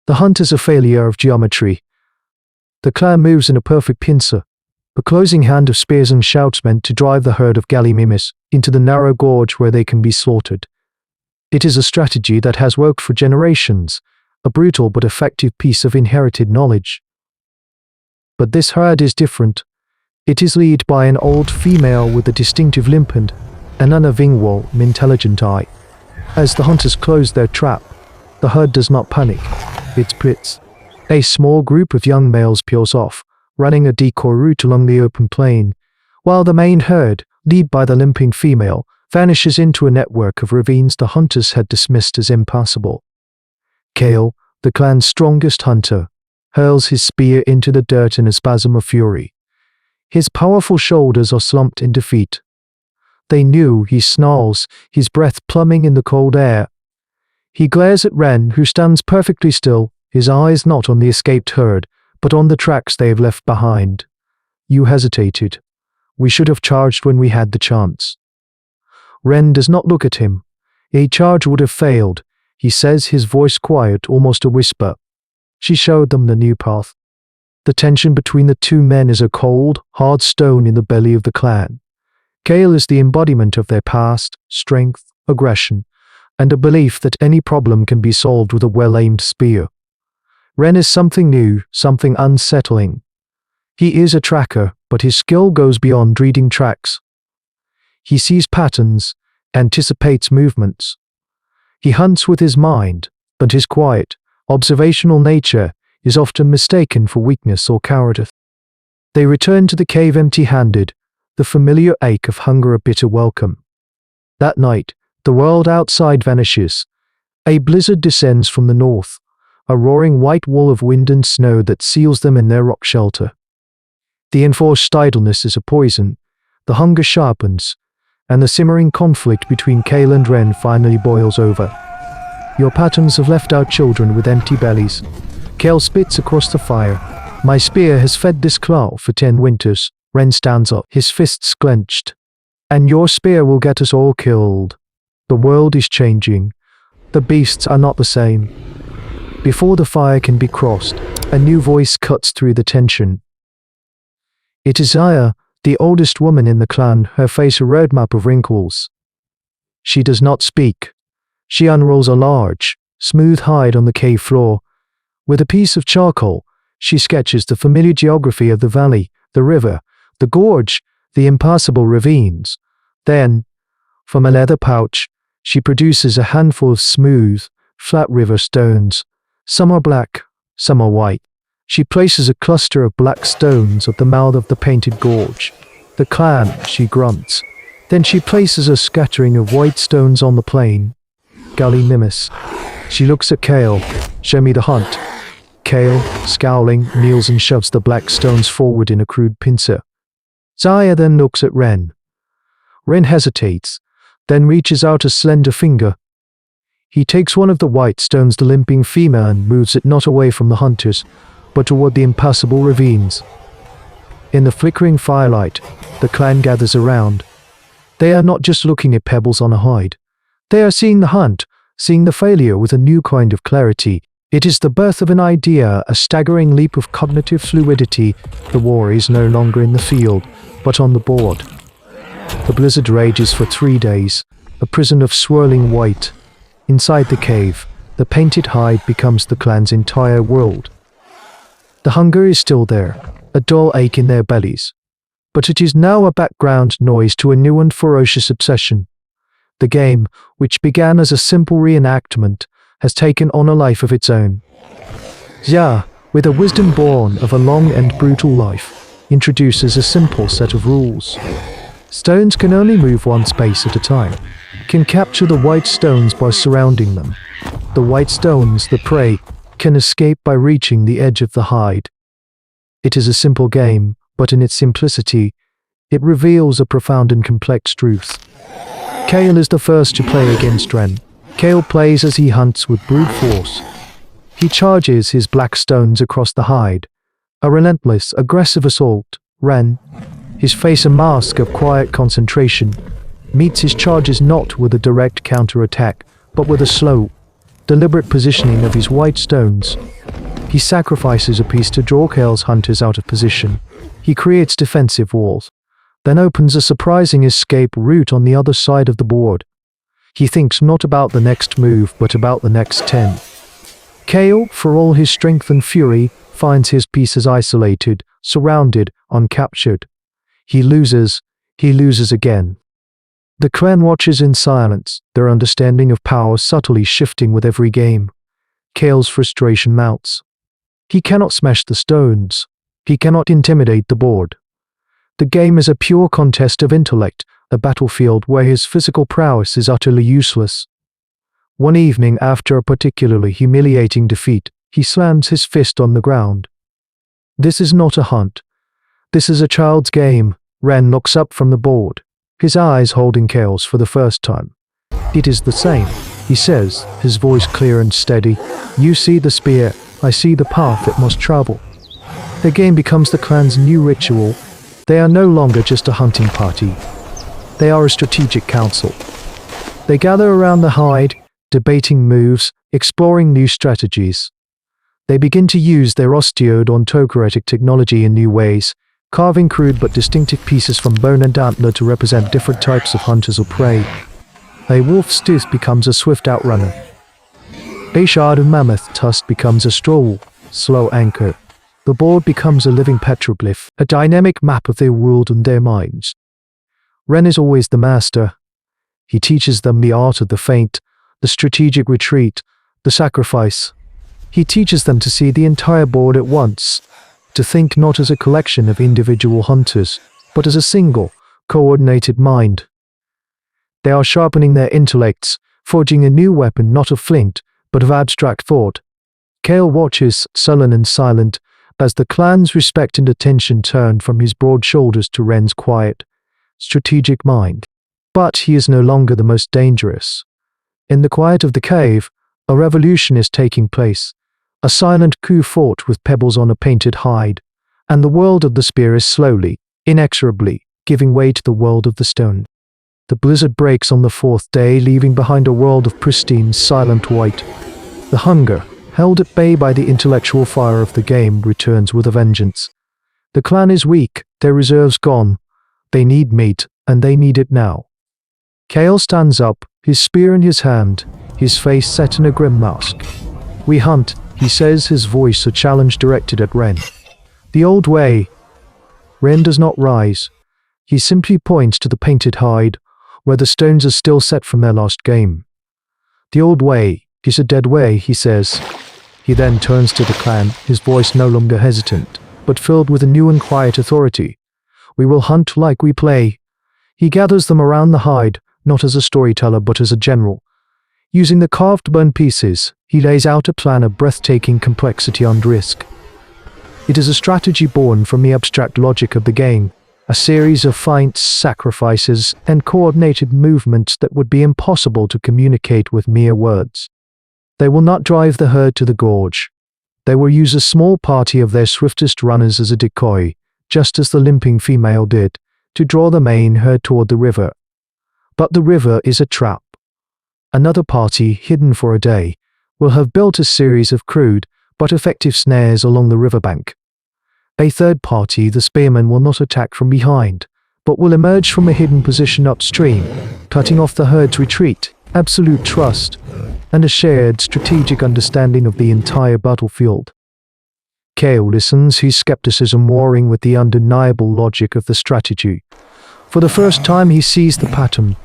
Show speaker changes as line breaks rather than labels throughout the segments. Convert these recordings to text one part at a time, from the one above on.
The hunt is a failure of geometry. The clan moves in a perfect pincer, a closing hand of spears and shouts meant to drive the herd of gallimimus into the narrow gorge where they can be slaughtered. It is a strategy that has worked for generations, a brutal but effective piece of inherited knowledge. But this herd is different. It is led by an old female with a distinctive limp and an unavingable, intelligent eye. As the hunters close their trap, the herd does not panic. It splits. A small group of young males peels off, running a decoy route along the open plain, while the main herd, led by the limping female, vanishes into a network of ravines the hunters had dismissed as impassable. Kale, the clan's strongest hunter, hurls his spear into the dirt in a spasm of fury. His powerful shoulders are slumped in defeat. They knew, he snarls, his breath plumbing in the cold air. He glares at Ren, who stands perfectly still, his eyes not on the escaped herd, but on the tracks they have left behind. You hesitated. We should have charged when we had the chance. Ren does not look at him. A charge would have failed, he says, his voice quiet, almost a whisper. She showed them the new path. The tension between the two men is a cold, hard stone in the belly of the clan. Kale is the embodiment of their past, strength, aggression, and a belief that any problem can be solved with a well-aimed spear. Ren is something new, something unsettling. He is a tracker, but his skill goes beyond reading tracks. He sees patterns, anticipates movements. He hunts with his mind, but his quiet, observational nature is often mistaken for weakness or cowardice. They return to the cave empty-handed, the familiar ache of hunger a bitter welcome. That night, the world outside vanishes. A blizzard descends from the north, a roaring white wall of wind and snow that seals them in their rock shelter. The enforced idleness is a poison, the hunger sharpens, and the simmering conflict between Kale and Ren finally boils over. Your patterns have left our children with empty bellies. Kale spits across the fire. My spear has fed this claw for 10 winters. Ren stands up, his fists clenched. And your spear will get us all killed. The world is changing. The beasts are not the same. Before the fire can be crossed, a new voice cuts through the tension. It is Aya, the oldest woman in the clan, her face a roadmap of wrinkles. She does not speak. She unrolls a large, smooth hide on the cave floor. With a piece of charcoal, she sketches the familiar geography of the valley, the river, the gorge, the impassable ravines. Then, from a leather pouch, she produces a handful of smooth, flat river stones. Some are black, some are white. She places a cluster of black stones at the mouth of the painted gorge. The clan, she grunts. Then she places a scattering of white stones on the plain. Gallimimus. She looks at Kale. Show me the hunt. Kale, scowling, kneels and shoves the black stones forward in a crude pincer. Zaya then looks at Ren. Ren hesitates, then reaches out a slender finger. He takes one of the white stones, the limping female, and moves it not away from the hunters, but toward the impassable ravines. In the flickering firelight, the clan gathers around. They are not just looking at pebbles on a hide. They are seeing the hunt, seeing the failure with a new kind of clarity. It is the birth of an idea, a staggering leap of cognitive fluidity. The war is no longer in the field, but on the board. The blizzard rages for 3 days, a prison of swirling white. Inside the cave, the painted hide becomes the clan's entire world. The hunger is still there, a dull ache in their bellies. But it is now a background noise to a new and ferocious obsession. The game, which began as a simple reenactment, has taken on a life of its own. Xia, with a wisdom born of a long and brutal life, introduces a simple set of rules. Stones can only move one space at a time, can capture the white stones by surrounding them. The white stones, the prey, can escape by reaching the edge of the hide. It is a simple game, but in its simplicity, it reveals a profound and complex truth. Kale is the first to play against Ren. Kale plays as he hunts with brute force. He charges his black stones across the hide. A relentless, aggressive assault. Ren, his face a mask of quiet concentration, meets his charges not with a direct counterattack, but with a slow, deliberate positioning of his white stones. He sacrifices a piece to draw Kale's hunters out of position. He creates defensive walls, then opens a surprising escape route on the other side of the board. He thinks not about the next move, but about the next 10. Kale, for all his strength and fury, finds his pieces isolated, surrounded, uncaptured. He loses again. The clan watches in silence, their understanding of power subtly shifting with every game. Kale's frustration mounts. He cannot smash the stones. He cannot intimidate the board. The game is a pure contest of intellect, a battlefield where his physical prowess is utterly useless. One evening, after a particularly humiliating defeat, he slams his fist on the ground. This is not a hunt. This is a child's game. Ren looks up from the board, his eyes holding Kale's for the first time. It is the same, he says, his voice clear and steady. You see the spear, I see the path it must travel. The game becomes the clan's new ritual. They are no longer just a hunting party. They are a strategic council. They gather around the hide, debating moves, exploring new strategies. They begin to use their osteodontochoretic technology in new ways, carving crude but distinctive pieces from bone and antler to represent different types of hunters or prey. A wolf's tooth becomes a swift outrunner. A shard of mammoth tusk becomes a stroll, slow anchor. The board becomes a living petroglyph, a dynamic map of their world and their minds. Ren is always the master. He teaches them the art of the feint, the strategic retreat, the sacrifice. He teaches them to see the entire board at once, to think not as a collection of individual hunters, but as a single, coordinated mind. They are sharpening their intellects, forging a new weapon not of flint, but of abstract thought. Kale watches, sullen and silent, as the clan's respect and attention turn from his broad shoulders to Ren's quiet, strategic mind. But he is no longer the most dangerous. In the quiet of the cave, a revolution is taking place, a silent coup fought with pebbles on a painted hide, and the world of the spear is slowly, inexorably, giving way to the world of the stone. The blizzard breaks on the fourth day, leaving behind a world of pristine, silent white. The hunger, held at bay by the intellectual fire of the game, returns with a vengeance. The clan is weak, their reserves gone. They need meat, and they need it now. Kale stands up, his spear in his hand, his face set in a grim mask. We hunt, he says, his voice a challenge directed at Ren. The old way. Ren does not rise. He simply points to the painted hide, where the stones are still set from their last game. The old way is a dead way, he says. He then turns to the clan, his voice no longer hesitant, but filled with a new and quiet authority. We will hunt like we play. He gathers them around the hide, not as a storyteller but as a general. Using the carved bone pieces, he lays out a plan of breathtaking complexity and risk. It is a strategy born from the abstract logic of the game, a series of feints, sacrifices, and coordinated movements that would be impossible to communicate with mere words. They will not drive the herd to the gorge. They will use a small party of their swiftest runners as a decoy, just as the limping female did, to draw the main herd toward the river. But the river is a trap. Another party, hidden for a day, will have built a series of crude but effective snares along the riverbank. A third party, the spearmen, will not attack from behind, but will emerge from a hidden position upstream, cutting off the herd's retreat. Absolute trust, and a shared strategic understanding of the entire battlefield. Kale listens, his skepticism warring with the undeniable logic of the strategy. For the first time he sees the pattern.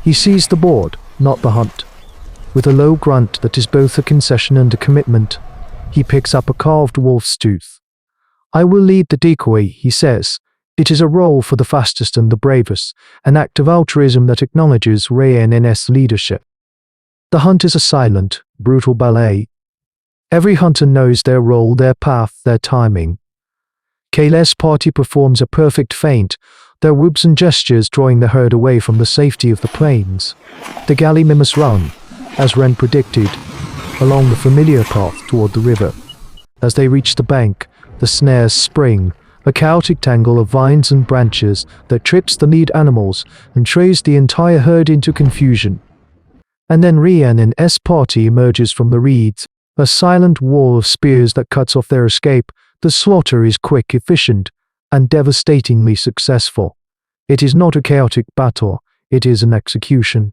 He sees the board, not the hunt. With a low grunt that is both a concession and a commitment, he picks up a carved wolf's tooth. I will lead the decoy, he says. It is a role for the fastest and the bravest, an act of altruism that acknowledges Ray-NN's leadership. The hunt is a silent, brutal ballet. Every hunter knows their role, their path, their timing. Kale's party performs a perfect feint, their whoops and gestures drawing the herd away from the safety of the plains. The gallimimus run, as Ren predicted, along the familiar path toward the river. As they reach the bank, the snares spring, a chaotic tangle of vines and branches that trips the lead animals and trays the entire herd into confusion. And then Rhiannon's party emerges from the reeds, a silent wall of spears that cuts off their escape. The slaughter is quick, efficient, and devastatingly successful. It is not a chaotic battle, it is an execution.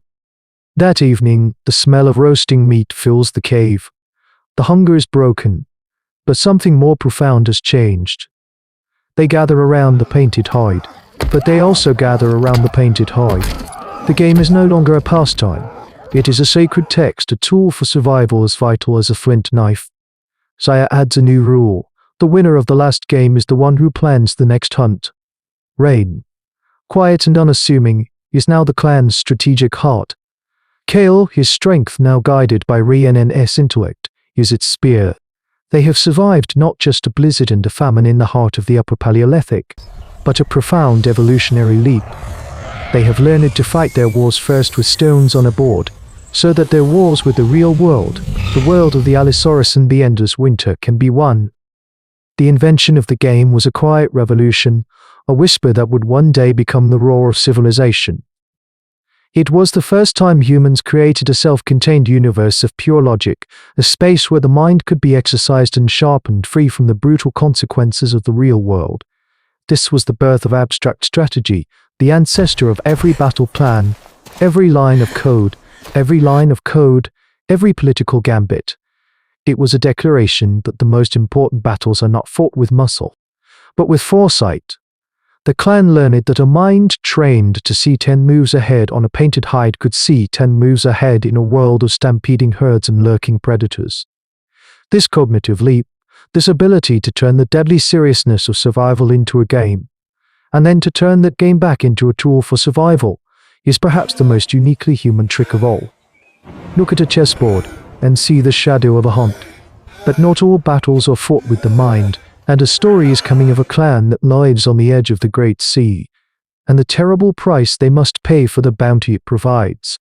That evening, the smell of roasting meat fills the cave. The hunger is broken, but something more profound has changed. They gather around the painted hide, but they also gather around the painted hide. The game is no longer a pastime. It is a sacred text, a tool for survival as vital as a flint knife. Saya adds a new rule. The winner of the last game is the one who plans the next hunt. Rain, quiet and unassuming, is now the clan's strategic heart. Kale, his strength now guided by Rhiannon's intellect, is its spear. They have survived not just a blizzard and a famine in the heart of the Upper Paleolithic, but a profound evolutionary leap. They have learned to fight their wars first with stones on a board, so that their wars with the real world, the world of the Allosaurus and the Ender's Winter, can be won. The invention of the game was a quiet revolution, a whisper that would one day become the roar of civilization. It was the first time humans created a self-contained universe of pure logic, a space where the mind could be exercised and sharpened, free from the brutal consequences of the real world. This was the birth of abstract strategy, the ancestor of every battle plan, every line of code, every political gambit. It was a declaration that the most important battles are not fought with muscle, but with foresight. The clan learned that a mind trained to see 10 moves ahead on a painted hide could see 10 moves ahead in a world of stampeding herds and lurking predators. This cognitive leap, this ability to turn the deadly seriousness of survival into a game, and then to turn that game back into a tool for survival, is perhaps the most uniquely human trick of all. Look at a chessboard and see the shadow of a hunt. But not all battles are fought with the mind, and a story is coming of a clan that lives on the edge of the Great Sea, and the terrible price they must pay for the bounty it provides.